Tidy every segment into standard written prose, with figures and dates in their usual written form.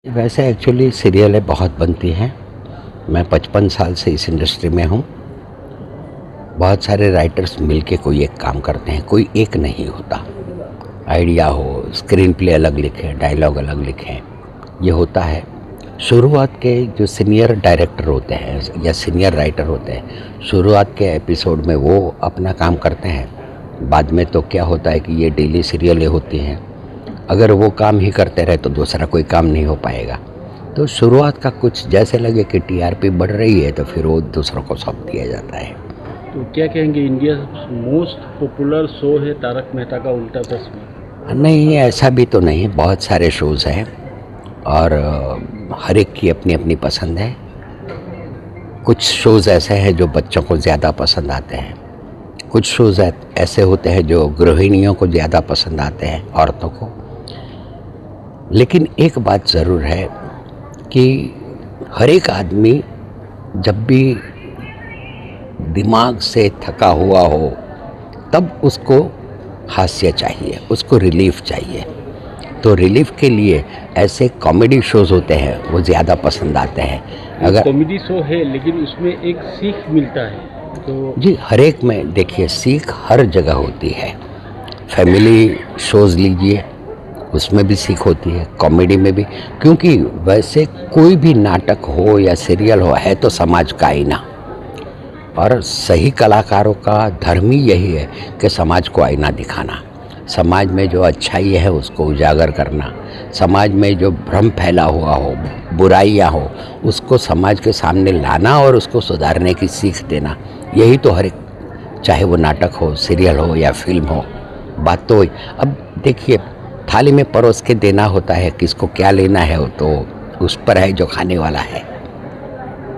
वैसे एक्चुअली सीरियलें बहुत बनती हैं। मैं 55 साल से इस इंडस्ट्री में हूँ। बहुत सारे राइटर्स मिलके कोई एक काम करते हैं, कोई एक नहीं होता। आइडिया हो, स्क्रीन प्ले अलग लिखें, डायलॉग अलग लिखें, ये होता है। शुरुआत के जो सीनियर डायरेक्टर होते हैं या सीनियर राइटर होते हैं, शुरुआत के एपिसोड में वो अपना काम करते हैं। बाद में तो क्या होता है कि ये डेली सीरियलें होती हैं। अगर वो काम ही करते रहे तो दूसरा कोई काम नहीं हो पाएगा। तो शुरुआत का कुछ जैसे लगे कि टीआरपी बढ़ रही है तो फिर वो दूसरों को सौंप दिया जाता है। तो क्या कहेंगे, इंडिया मोस्ट पॉपुलर शो है तारक मेहता का उल्टा चश्मा? नहीं, ऐसा भी तो नहीं, बहुत सारे शोज़ हैं और हर एक की अपनी अपनी पसंद है। कुछ शोज़ ऐसे हैं जो बच्चों को ज़्यादा पसंद आते हैं, कुछ शोज़ ऐसे होते हैं जो गृहिणियों को ज़्यादा पसंद आते हैं, औरतों को। लेकिन एक बात ज़रूर है कि हर एक आदमी जब भी दिमाग से थका हुआ हो तब उसको हास्य चाहिए, उसको रिलीफ चाहिए। तो रिलीफ के लिए ऐसे कॉमेडी शोज़ होते हैं वो ज़्यादा पसंद आते हैं। अगर कॉमेडी शो है लेकिन उसमें एक सीख मिलता है तो जी, हर एक में देखिए सीख हर जगह होती है। फैमिली शोज़ लीजिए, उसमें भी सीख होती है, कॉमेडी में भी। क्योंकि वैसे कोई भी नाटक हो या सीरियल हो, है तो समाज का आईना। और सही कलाकारों का धर्म ही यही है कि समाज को आईना दिखाना, समाज में जो अच्छाई है उसको उजागर करना, समाज में जो भ्रम फैला हुआ हो, बुराइयां हो, उसको समाज के सामने लाना और उसको सुधारने की सीख देना। यही तो हर एक, चाहे वो नाटक हो, सीरियल हो या फिल्म हो, बात तो वही। अब देखिए, थाली में परोस के देना होता है, किसको क्या लेना है वो तो उस पर है जो खाने वाला है।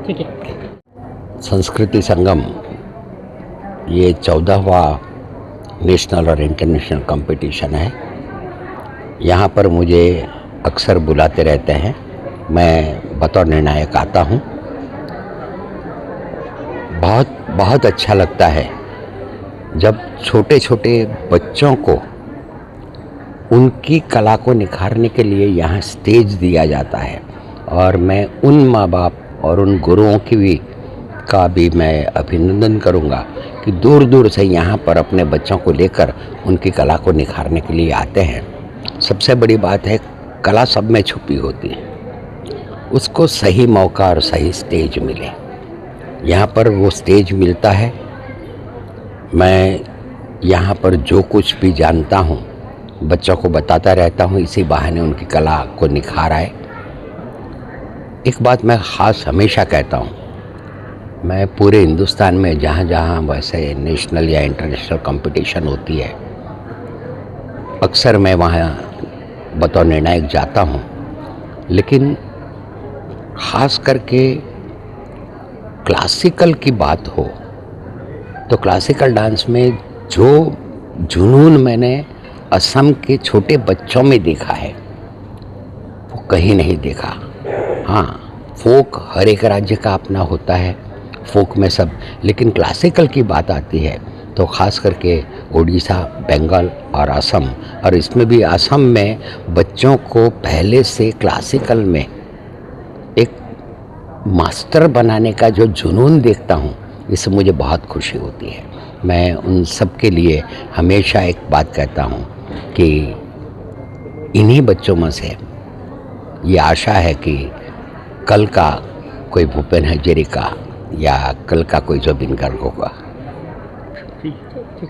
ठीक है। संस्कृति संगम ये 14वां नेशनल और इंटरनेशनल कंपटीशन है। यहाँ पर मुझे अक्सर बुलाते रहते हैं, मैं बतौर निर्णायक आता हूँ। बहुत बहुत अच्छा लगता है जब छोटे छोटे बच्चों को उनकी कला को निखारने के लिए यहाँ स्टेज दिया जाता है। और मैं उन माँ बाप और उन गुरुओं का भी मैं अभिनंदन करूँगा कि दूर दूर से यहाँ पर अपने बच्चों को लेकर उनकी कला को निखारने के लिए आते हैं। सबसे बड़ी बात है, कला सब में छुपी होती है, उसको सही मौका और सही स्टेज मिले। यहाँ पर वो स्टेज मिलता है। मैं यहाँ पर जो कुछ भी जानता हूँ बच्चों को बताता रहता हूँ, इसी बहाने उनकी कला को निखार आए। एक बात मैं ख़ास हमेशा कहता हूँ, मैं पूरे हिंदुस्तान में जहाँ जहाँ वैसे नेशनल या इंटरनेशनल कंपटीशन होती है, अक्सर मैं वहाँ बतौर निर्णायक जाता हूँ। लेकिन ख़ास करके क्लासिकल की बात हो तो क्लासिकल डांस में जो जुनून मैंने असम के छोटे बच्चों में देखा है वो कहीं नहीं देखा। हाँ, फोक हर एक राज्य का अपना होता है, फोक में सब, लेकिन क्लासिकल की बात आती है तो ख़ास करके उड़ीसा, बंगाल और असम, और इसमें भी असम में बच्चों को पहले से क्लासिकल में एक मास्टर बनाने का जो जुनून देखता हूँ, इससे मुझे बहुत खुशी होती है। मैं उन सब के लिए हमेशा एक बात कहता हूँ कि इन्हीं बच्चों में से ये आशा है कि कल का कोई भूपेन हजारिका या कल का कोई जुबिन गार्ग होगा। ठीक।